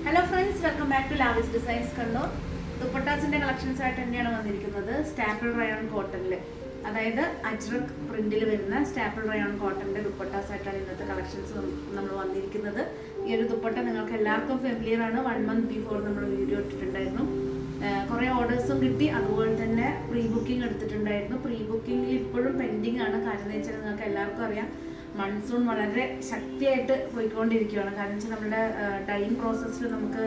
Hello friends, welcome back to Lavis designs Kannur. ദുപ്പട്ടാസിന്റെ collections ആയിട്ട് തന്നെയാണ് വന്നിരിക്കുന്നത്. സ്റ്റാപ്പിൾ റയോൺ കോട്ടണിൽ, അതായത് അജ്രക് പ്രിന്റിൽ വരുന്ന സ്റ്റാപ്പിൾ റയോൺ കോട്ടണിന്റെ ദുപ്പട്ടാസ് ആയിട്ടാണ് ഇന്നത്തെ കളക്ഷൻസ് നമ്മൾ വന്നിരിക്കുന്നത്. ഈ ഒരു ദുപ്പട്ട നിങ്ങൾക്ക് എല്ലാവർക്കും ഫെമിലിയർ ആണ്. 1 month ബിഫോർ നമ്മൾ വീഡിയോ ഇട്ടിട്ടുണ്ടായിരുന്നു. കുറേ ഓർഡേഴ്സും കിട്ടി. അതുപോലെ തന്നെ പ്രീ ബുക്കിംഗ് എടുത്തിട്ടുണ്ടായിരുന്നു. പ്രീ ബുക്കിംഗിൽ ഇപ്പോഴും പെൻഡിങ് ആണ്. കാരണം എന്ന് വെച്ചാൽ നിങ്ങൾക്ക് എല്ലാവർക്കും അറിയാം, മൺസൂൺ വളരെ ശക്തിയായിട്ട് പോയിക്കൊണ്ടിരിക്കുകയാണ്. കാരണം വെച്ചാൽ നമ്മുടെ ഡൈയിങ് പ്രോസസ്സിൽ നമുക്ക്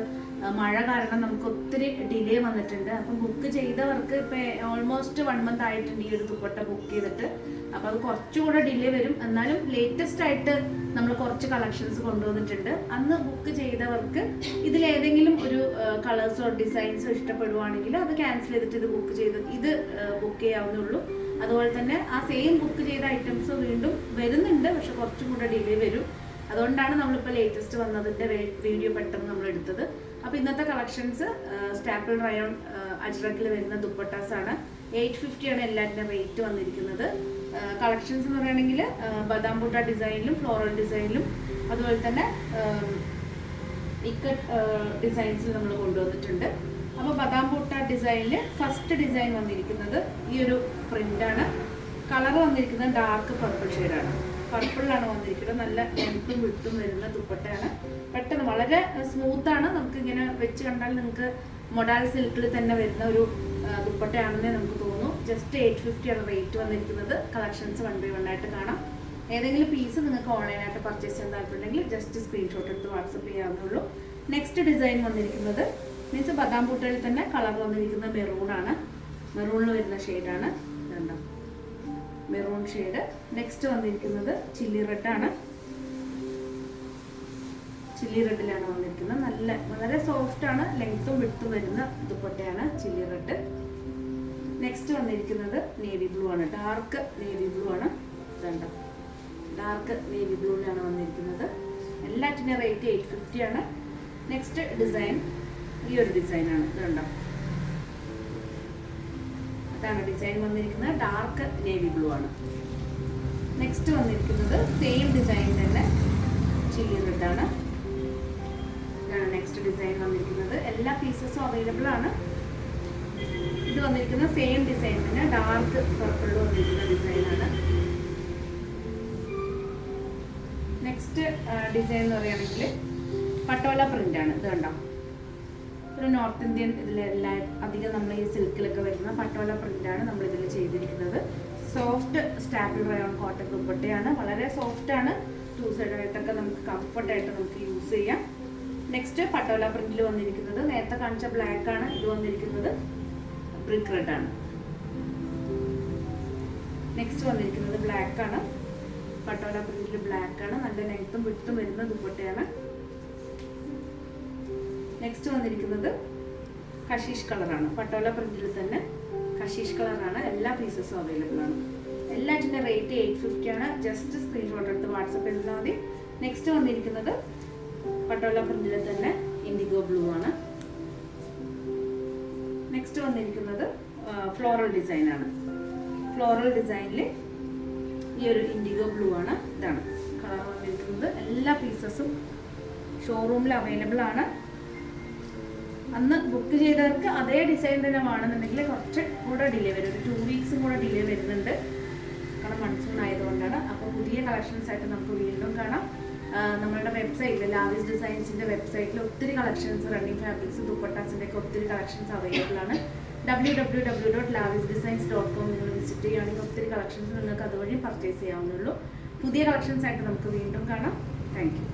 മഴ കാരണം നമുക്ക് ഒത്തിരി ഡിലേ വന്നിട്ടുണ്ട്. അപ്പം ബുക്ക് ചെയ്തവർക്ക് ഇപ്പം ഓൾമോസ്റ്റ് 1 month ആയിട്ടുണ്ട് ഈ ഒരു ദുപ്പട്ട ബുക്ക് ചെയ്തിട്ട്. അപ്പം അത് കുറച്ചുകൂടെ ഡിലേ വരും. എന്നാലും ലേറ്റസ്റ്റ് ആയിട്ട് നമ്മൾ കുറച്ച് കളക്ഷൻസ് കൊണ്ടുവന്നിട്ടുണ്ട്. അന്ന് ബുക്ക് ചെയ്തവർക്ക് ഇതിലേതെങ്കിലും ഒരു കളേഴ്സോ ഡിസൈൻസോ ഇഷ്ടപ്പെടുവാണെങ്കിൽ അത് ക്യാൻസൽ ചെയ്തിട്ട് ഇത് ബുക്ക് ചെയ്യാവുന്നുള്ളൂ. അതുപോലെ തന്നെ ആ സെയിം ബുക്ക് ചെയ്ത ഐറ്റംസ് വീണ്ടും വരുന്നുണ്ട്, പക്ഷെ കുറച്ചും കൂടെ ഡിലേ വരും. അതുകൊണ്ടാണ് നമ്മളിപ്പോൾ ലേറ്റസ്റ്റ് വന്നതിൻ്റെ വീഡിയോ പെട്ടെന്ന് നമ്മൾ എടുത്തത്. അപ്പോൾ ഇന്നത്തെ കളക്ഷൻസ് സ്റ്റാപ്പിൾ റയോൺ അജ്രക്കിൽ വരുന്ന ദുപ്പട്ടാസ് ആണ്. 850 ആണ് എല്ലാത്തിൻ്റെ റേറ്റ് വന്നിരിക്കുന്നത്. കളക്ഷൻസ് എന്ന് പറയുകയാണെങ്കിൽ ബദാം ബൂട്ട ഡിസൈനിലും ഫ്ലോറൽ ഡിസൈനിലും അതുപോലെ തന്നെ ഇക്കട്ട് ഡിസൈൻസിൽ നമ്മൾ കൊണ്ടുവന്നിട്ടുണ്ട്. അപ്പോൾ ബദാം ബൂട്ട ഡിസൈനിൽ ഫസ്റ്റ് ഡിസൈൻ വന്നിരിക്കുന്നത് ഈ ഒരു പ്രിൻ്റാണ്. കളർ വന്നിരിക്കുന്നത് ഡാർക്ക് പർപ്പിൾ ഷെയ്ഡാണ്. പർപ്പിളിലാണ് വന്നിരിക്കുന്നത്. നല്ല ലെങ്ത്തും വിട്ടും വരുന്ന ദുപ്പട്ടയാണ്. പെട്ടെന്ന് വളരെ സ്മൂത്താണ്. നമുക്ക് ഇങ്ങനെ വെച്ച് കണ്ടാൽ നിങ്ങൾക്ക് മൊഡാൽ സിൽക്കിൽ തന്നെ വരുന്ന ഒരു ദുപ്പട്ടയാണെന്നേ നമുക്ക് തോന്നുന്നു. ജസ്റ്റ് 850 ആണ് റേറ്റ് വന്നിരിക്കുന്നത്. കളക്ഷൻസ് 1 by 1 ആയിട്ട് കാണാം. ഏതെങ്കിലും പീസ് നിങ്ങൾക്ക് ഓൺലൈനായിട്ട് പർച്ചേസ് ചെയ്യാൻ താല്പര്യമുണ്ടെങ്കിൽ ജസ്റ്റ് സ്ക്രീൻഷോട്ട് എടുത്ത് വാട്സപ്പ് ചെയ്യാവുന്നുള്ളൂ. നെക്സ്റ്റ് ഡിസൈൻ വന്നിരിക്കുന്നത് മീൻസ് ബദാം ബൂട്ടയിൽ തന്നെ കളർ വന്നിരിക്കുന്നത് മെറൂണാണ്. മെറൂണിൽ വരുന്ന ഷെയ്ഡാണ്. ഇതുണ്ടോ, മെറൂൺ ഷെയ്ഡ്. നെക്സ്റ്റ് വന്നിരിക്കുന്നത് ചില്ലി റെഡാണ്. ചില്ലി റെഡിലാണ് വന്നിരിക്കുന്നത്. വളരെ സോഫ്റ്റ് ആണ്. ലെങ്ത്തും വിട്ടും വരുന്ന ദുപ്പട്ടയാണ് ചില്ലി റെഡ്. നെക്സ്റ്റ് വന്നിരിക്കുന്നത് നേവി ബ്ലൂ ആണ്. ഡാർക്ക് നേവി ബ്ലൂ ആണ്. ഇതുണ്ടോ, ഡാർക്ക് നേവി ബ്ലൂവിലാണ് വന്നിരിക്കുന്നത്. എല്ലാറ്റിൻ്റെ റേറ്റ് 850 ആണ്. നെക്സ്റ്റ് ഡിസൈൻ ഈ ഒരു ഡിസൈനാണ്. ഇതുണ്ടോ, ഇതാണ് ഡിസൈൻ വന്നിരിക്കുന്നത്. ഡാർക്ക് നേവി ബ്ലൂ ആണ്. നെക്സ്റ്റ് വന്നിരിക്കുന്നത് സെയിം ഡിസൈൻ തന്നെ ചില്ലി റെഡാണ്. ഇതാണ് നെക്സ്റ്റ് ഡിസൈൻ വന്നിരിക്കുന്നത്. എല്ലാ പീസസും അവൈലബിൾ ആണ്. ഇത് വന്നിരിക്കുന്ന സെയിം ഡിസൈൻ തന്നെ ഡാർക്ക് പർപ്പിളിൽ വന്നിരിക്കുന്ന ഡിസൈനാണ്. നെക്സ്റ്റ് ഡിസൈൻ എന്ന് പറയുകയാണെങ്കിൽ പട്ടോല പ്രിൻ്റാണ്. ഇത് കണ്ടോ, ഒരു നോർത്ത് ഇന്ത്യൻ ഇതിലെല്ലാം അധികം നമ്മൾ ഈ സിൽക്കിലൊക്കെ വരുന്ന പട്ടോല പ്രിൻ്റാണ് നമ്മൾ ഇതിൽ ചെയ്തിരിക്കുന്നത്. സോഫ്റ്റ് സ്റ്റാപ്പിൾ റയോൺ കോട്ടൺ ദുപ്പട്ടയാണ്. വളരെ സോഫ്റ്റ് ആണ്. 2 സൈഡ് ആയിട്ടൊക്കെ നമുക്ക് കംഫർട്ടായിട്ട് നമുക്ക് യൂസ് ചെയ്യാം. നെക്സ്റ്റ് പട്ടോല പ്രിന്റിൽ വന്നിരിക്കുന്നത് നേരത്തെ കാണിച്ച ബ്ലാക്ക് ആണ്. ഇത് വന്നിരിക്കുന്നത് ബ്രിക്ക് റെഡ് ആണ്. നെക്സ്റ്റ് വന്നിരിക്കുന്നത് ബ്ലാക്ക് ആണ്. പട്ടോല പ്രിന്റിൽ ബ്ലാക്ക് ആണ്. നല്ല ലെങ്ത്തും വിട്ടും വരുന്ന ദുപ്പട്ടയാണ്. നെക്സ്റ്റ് വന്നിരിക്കുന്നത് കഷീഷ് കളറാണ്. പട്ടോല പ്രിന്റിൽ തന്നെ കഷീഷ് കളറാണ്. എല്ലാ പീസസും അവൈലബിൾ ആണ്. എല്ലാറ്റിൻ്റെ റേറ്റ് 850 ആണ്. ജസ്റ്റ് സ്ക്രീൻഷോട്ട് എടുത്ത് വാട്സപ്പ് ചെയ്താൽ മതി. നെക്സ്റ്റ് വന്നിരിക്കുന്നത് പട്ടോല പ്രിന്റിൽ തന്നെ ഇൻഡിഗോ ബ്ലൂ ആണ്. നെക്സ്റ്റ് വന്നിരിക്കുന്നത് ഫ്ലോറൽ ഡിസൈനാണ്. ഫ്ലോറൽ ഡിസൈനിൽ ഈ ഒരു ഇൻഡിഗോ ബ്ലൂ ആണ്. ഇതാണ് കളർ വന്നിരിക്കുന്നത്. എല്ലാ പീസസും ഷോറൂമിൽ അവൈലബിൾ ആണ്. അന്ന് ബുക്ക് ചെയ്തവർക്ക് അതേ ഡിസൈൻ തന്നെ വേണമെന്നുണ്ടെങ്കിൽ കുറച്ച് കൂടെ ഡിലേ വരും. ഒരു 2 weeks കൂടെ ഡിലേ വരുന്നുണ്ട്. കാരണം മൺസൂൺ ആയതുകൊണ്ടാണ്. അപ്പോൾ പുതിയ കളക്ഷൻസ് ആയിട്ട് നമുക്ക് വീണ്ടും കാണാം. നമ്മളുടെ വെബ്സൈറ്റിൽ ലാവിസ് ഡിസൈൻസിൻ്റെ വെബ്സൈറ്റിൽ ഒത്തിരി കളക്ഷൻസ്, റണ്ണിങ് ഫാബ്രിക്സ്, ദുപ്പട്ടാസിൻ്റെ ഒക്കെ ഒത്തിരി കളക്ഷൻസ് അവൈലബിൾ ആണ്. www.lavisdesigns.com നിങ്ങൾ വിസിറ്റ് ചെയ്യുകയാണെങ്കിൽ ഒത്തിരി കളക്ഷൻസ് നിങ്ങൾക്ക് അതുവഴി പർച്ചേസ് ചെയ്യാവുന്നുള്ളൂ. പുതിയ കളക്ഷൻസ് ആയിട്ട് നമുക്ക് വീണ്ടും കാണാം. Thank you.